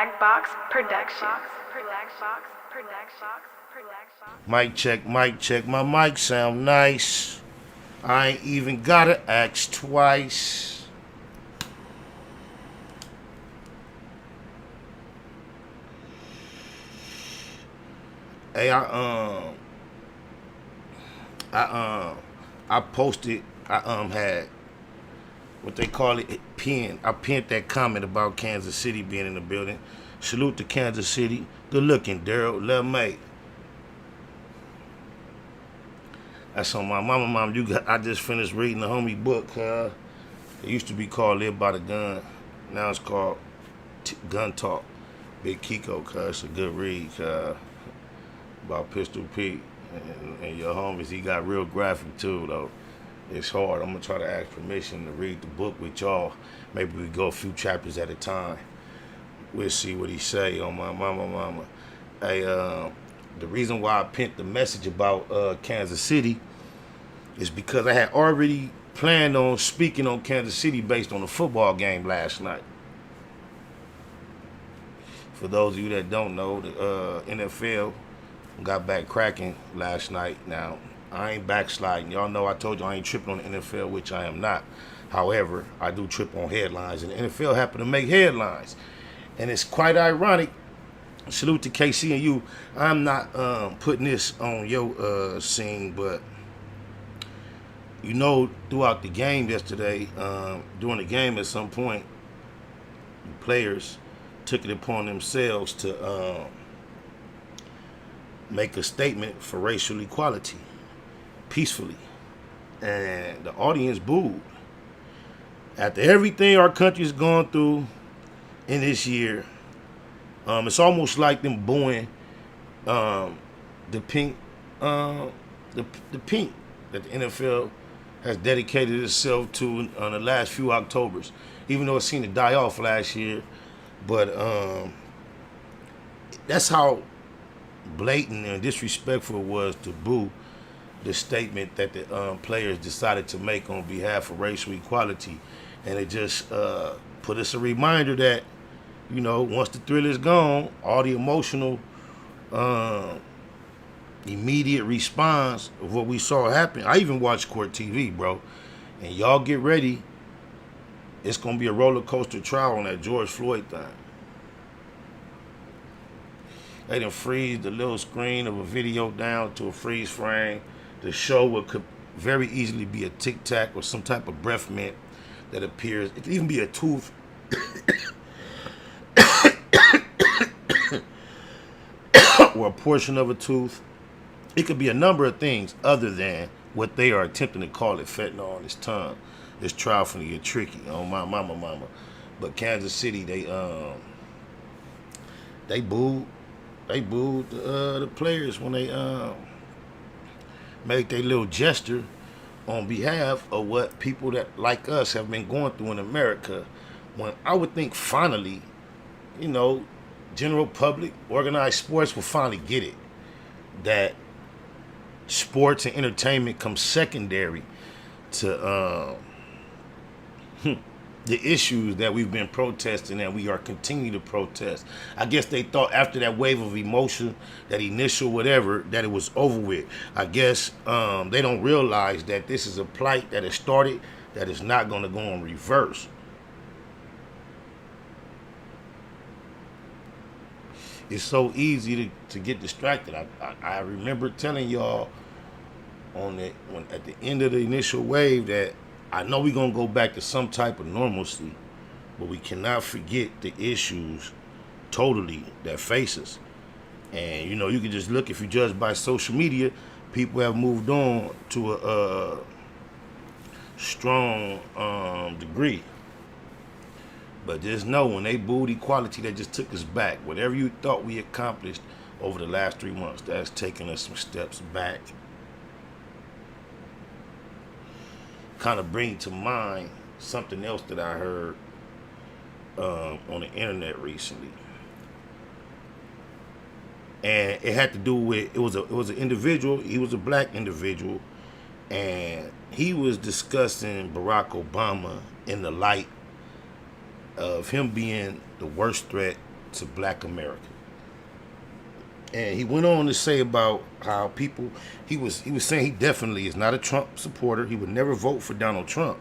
Black Box Productions. Mic check, mic check. My mic sound nice. I ain't even gotta ask twice. Hey, I posted. I had what they call it pinned. I pinned that comment about Kansas City being in the building. Salute to Kansas City. Good looking, Daryl. Love mate. That's on my mama. I just finished reading the homie book. It used to be called Live by the Gun. Now it's called Gun Talk. Big Kiko, it's a good read. About Pistol Pete and your homies. He got real graphic too, though. It's hard. I'm gonna try to ask permission to read the book with y'all. Maybe we go a few chapters at a time. We'll see what he say on my mama. Hey, the reason why I pinned the message about Kansas City is because I had already planned on speaking on Kansas City based on the football game last night. For those of you that don't know, the NFL got back cracking last night. Now, I ain't backsliding. Y'all know I told you I ain't tripping on the NFL, which I am not. However, I do trip on headlines, and the NFL happen to make headlines. And it's quite ironic. Salute to KC and you. I'm not putting this on your scene, but you know, throughout the game yesterday, during the game at some point, the players took it upon themselves to make a statement for racial equality peacefully, and the audience booed. After everything our country's gone through in this year, it's almost like them booing the pink, the pink that the NFL has dedicated itself to on the last few Octobers. Even though it seemed to die off last year, but that's how blatant and disrespectful it was to boo the statement that the players decided to make on behalf of racial equality. And it just put us a reminder that, you know, once the thrill is gone, all the emotional immediate response of what we saw happen. I even watched Court TV, bro. And y'all get ready. It's going to be a roller coaster trial on that George Floyd thing. They done freeze the little screen of a video down to a freeze frame to show what could very easily be a Tic Tac or some type of breath mint that appears. It could even be a tooth. Or a portion of a tooth. It could be a number of things other than what they are attempting to call it, fentanyl on his tongue. This trial finna get tricky on my mama. But Kansas City, they booed the players when they made their little gesture on behalf of what people that like us have been going through in America. When I would think finally, you know, general public, organized sports will finally get it. That sports and entertainment comes secondary to the issues that we've been protesting and we are continuing to protest. I guess they thought after that wave of emotion, that initial whatever, that it was over with. I guess they don't realize that this is a plight that has started, that is not going to go in reverse. It's so easy to get distracted. I remember telling y'all at the end of the initial wave that I know we're going to go back to some type of normalcy, but we cannot forget the issues totally that face us. And, you know, you can just look, if you judge by social media, people have moved on to a strong degree. But just know, when they booed equality, they just took us back. Whatever you thought we accomplished over the last 3 months, that's taken us some steps back. Kind of bring to mind something else that I heard on the internet recently, and it had to do with it was an individual. He was a black individual, and he was discussing Barack Obama in the light of him being the worst threat to Black America. And he went on to say about how people, he was saying he definitely is not a Trump supporter. He would never vote for Donald Trump.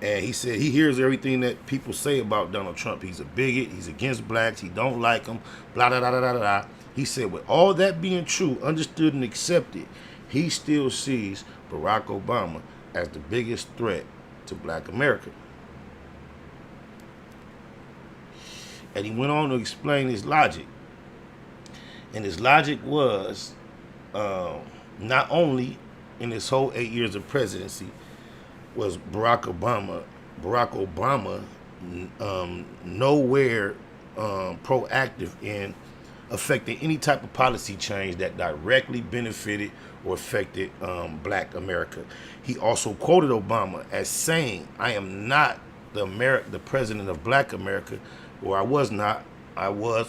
And he said he hears everything that people say about Donald Trump. He's a bigot. He's against blacks. He don't like them. Blah, blah, blah, blah, blah. He said with all that being true, understood and accepted, he still sees Barack Obama as the biggest threat to Black America. And he went on to explain his logic. And his logic was not only in his whole 8 years of presidency was Barack Obama nowhere proactive in affecting any type of policy change that directly benefited or affected Black America. He also quoted Obama as saying, "I am not the president of Black America, or I was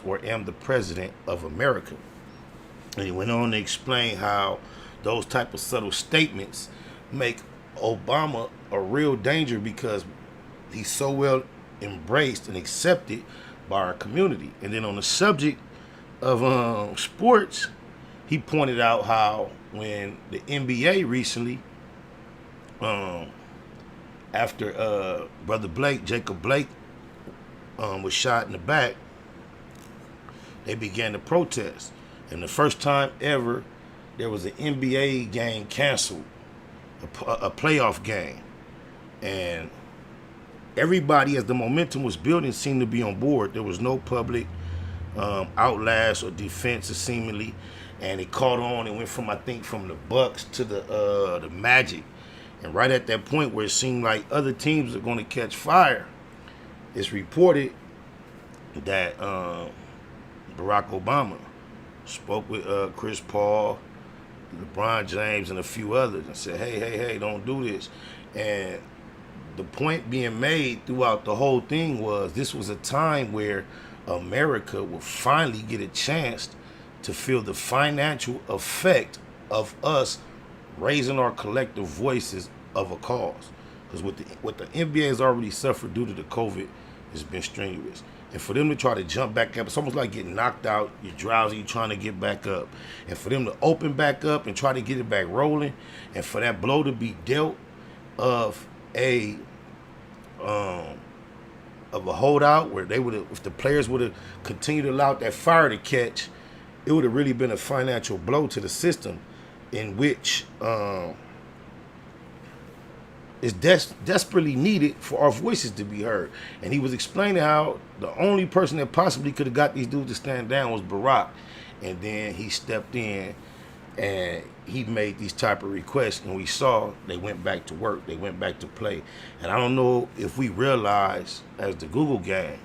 or am the president of America." And he went on to explain how those type of subtle statements make Obama a real danger because he's so well embraced and accepted by our community. And then on the subject of sports, he pointed out how when the NBA recently, after Jacob Blake was shot in the back, they began to protest. And the first time ever there was an NBA game canceled, a playoff game. And everybody, as the momentum was building, seemed to be on board. There was no public outlast or defense, seemingly. And it caught on and went from the Bucks to the Magic. And right at that point where it seemed like other teams are going to catch fire, it's reported that Barack Obama spoke with Chris Paul, LeBron James, and a few others and said, hey, don't do this. And the point being made throughout the whole thing was this was a time where America will finally get a chance to feel the financial effect of us raising our collective voices of a cause. Because what the NBA has already suffered due to the COVID has been strenuous. And for them to try to jump back up, it's almost like getting knocked out, you're drowsy, you're trying to get back up. And for them to open back up and try to get it back rolling, and for that blow to be dealt of a holdout where they would have, if the players would have continued to allow that fire to catch, it would have really been a financial blow to the system in which is desperately needed for our voices to be heard. And he was explaining how the only person that possibly could have got these dudes to stand down was Barack. And then he stepped in and he made these type of requests, and we saw they went back to work, they went back to play. And I don't know if we realize, as the Google gang,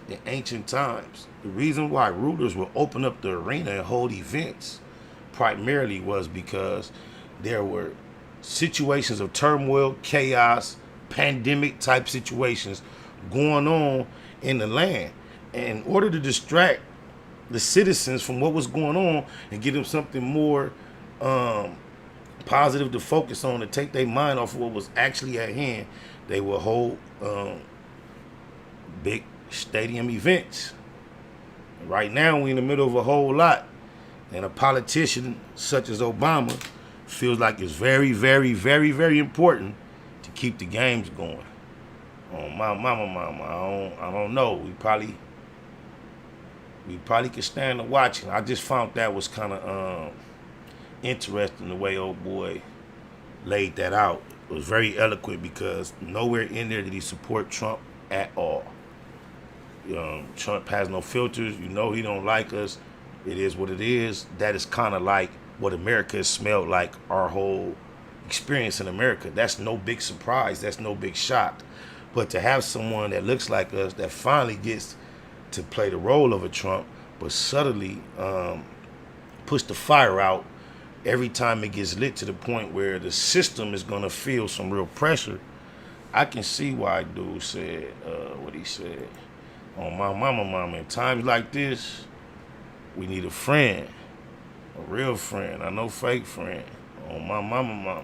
in ancient times, the reason why rulers will open up the arena and hold events primarily was because there were situations of turmoil, chaos, pandemic type situations going on in the land. And in order to distract the citizens from what was going on and give them something more positive to focus on, to take their mind off of what was actually at hand, they will hold big stadium events. Right now, we're in the middle of a whole lot. And a politician such as Obama feels like it's very, very, very, very important to keep the games going. Oh, my mama, I don't know. We probably could stand to watching. I just found that was kind of interesting the way old boy laid that out. It was very eloquent because nowhere in there did he support Trump at all. Trump has no filters. You know he don't like us. It is what it is. That is kind of like what America has smelled like our whole experience in America. That's no big surprise. That's no big shock. But to have someone that looks like us that finally gets to play the role of a Trump, but subtly push the fire out every time it gets lit to the point where the system is going to feel some real pressure, I can see why dude said what he said. On my mama, in times like this, we need a friend, a real friend, I know fake friend. On my mama.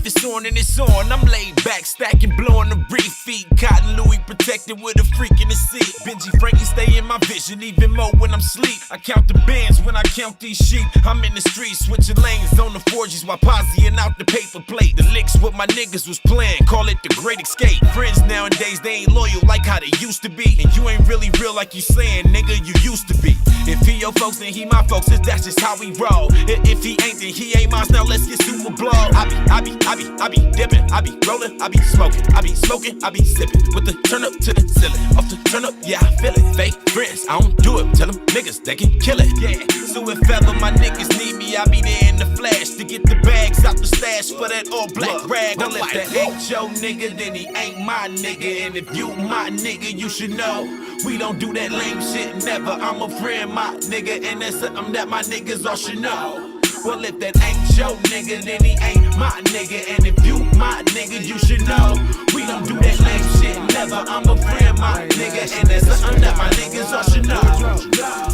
If it's on, and it's on. I'm laid back, stacking, blowing the reef. Feet, cotton Louis protected with a freak in the seat. Benji Frankie stay in my vision, even more when I'm sleep. I count the bands when I count these sheep. I'm in the streets, switching lanes on the 4Gs while posing out the paper plate. The licks what my niggas was playing, call it the great escape. Friends nowadays, they ain't loyal like how they used to be. And you ain't really real like you saying, nigga, you used to be. If he your folks, then he my folks, that's just how we roll. If he ain't, then he ain't mine, now let's get super blow. I be dipping, I be rolling, I be smoking, I be sipping. With the turn up to the ceiling, off the turn up, yeah, I feel it. Fake friends, I don't do it, tell them niggas they can kill it, yeah. So if ever my niggas need me, I be there in the flash to get the bags out the stash for that all black rag. Now if that ain't your nigga, then he ain't my nigga. And if you my nigga, you should know we don't do that lame shit, never. I'm a friend, my nigga, and that's something that my niggas all should know. Well, if that ain't your nigga, then he ain't my nigga. And if you my nigga, you should know we don't do that lame shit, never. I'm a friend, my nigga, and that's something that my niggas all should know.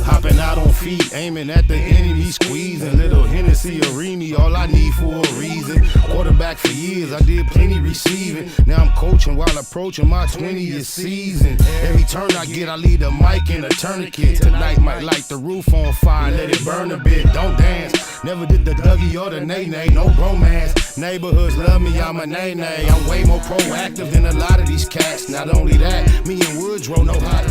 Hopping out on feet, aiming at the enemy, squeezing little Hennessy or Remy, all I need for a reason. Quarterback for years, I did plenty receiving. Now I'm coaching while approaching my 20th season. Every turn I get, I leave the mic in a tourniquet. Tonight might light the roof on fire, let it burn a bit. Don't dance, never did the Dougie or the Nay-Nay, no bromance. Neighborhoods love me, I'm a nay-nay. I'm way more proactive than a lot of these cats. Not only that, me and Woodrow know how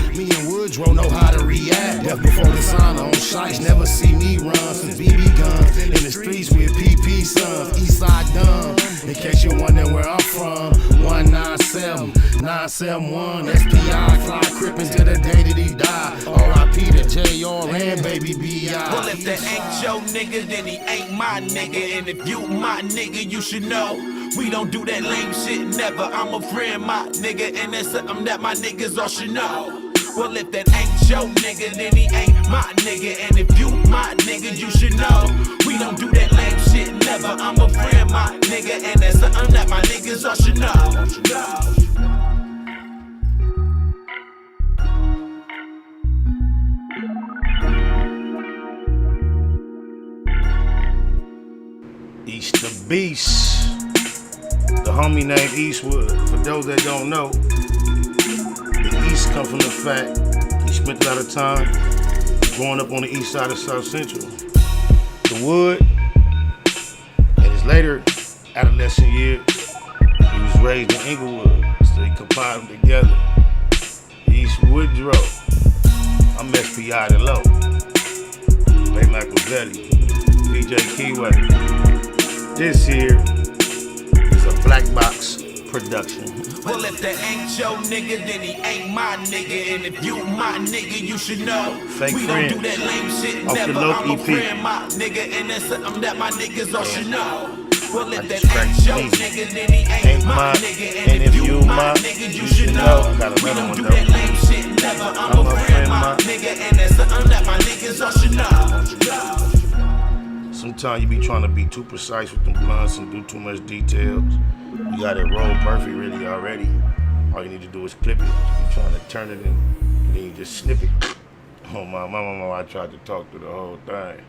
to react. Death before dishonor on shites, never see me run since BB guns. In the streets with PP sons, Eastside dumb. In case you're wondering where I'm from, 197, 971, SPI, fly crippin' to the day that he died. R.I.P. to J.R. and Baby B.I. Well, if that ain't your nigga, then he ain't my nigga. And if you my nigga, you should know we don't do that lame shit, never. I'm a friend, my nigga, and that's something that my niggas all should know. Well, if that ain't your nigga, then he ain't my nigga. And if you my nigga, you should know we don't do that lame shit, never. I'm a friend, my nigga, and that's something that my niggas all should know. East the Beast, the homie named Eastwood. For those that don't know, the East come from the fact he spent a lot of time growing up on the east side of South Central. The Wood, in his later adolescent years, he was raised in Inglewood, so he compiled them together. East Woodrow, I'm SPI the Low, Ray Machiavelli, DJ Keyway. This here is a Black Box production. Well, if that ain't your nigga, then he ain't my nigga. And if you my nigga, you should know Fake we friends. don't do that lame shit, Off the never. Low I'm a EP. friend, my nigga, and that's something that my niggas all should know. Well, if I that distract ain't your me. nigga, then he ain't my nigga. And if you my nigga, you should know I got we another don't one do though. that lame shit, never. I'm a friend, my nigga, and that's something that my niggas all should know. Sometimes you be trying to be too precise with them blunts and do too much details. You got it roll perfect really already. All you need to do is clip it. You trying to turn it in, and then you just snip it. Oh my mama, I tried to talk through the whole thing.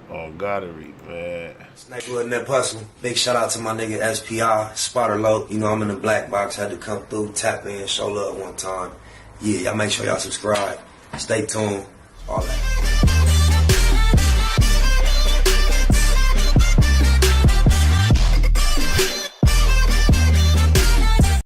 On Goddard, man. Snakewood and that hustle. Big shout out to my nigga SPI, Spotter Low. You know I'm in the black box, had to come through, tap in, show love one time. Yeah, y'all make sure y'all subscribe. Stay tuned, all that.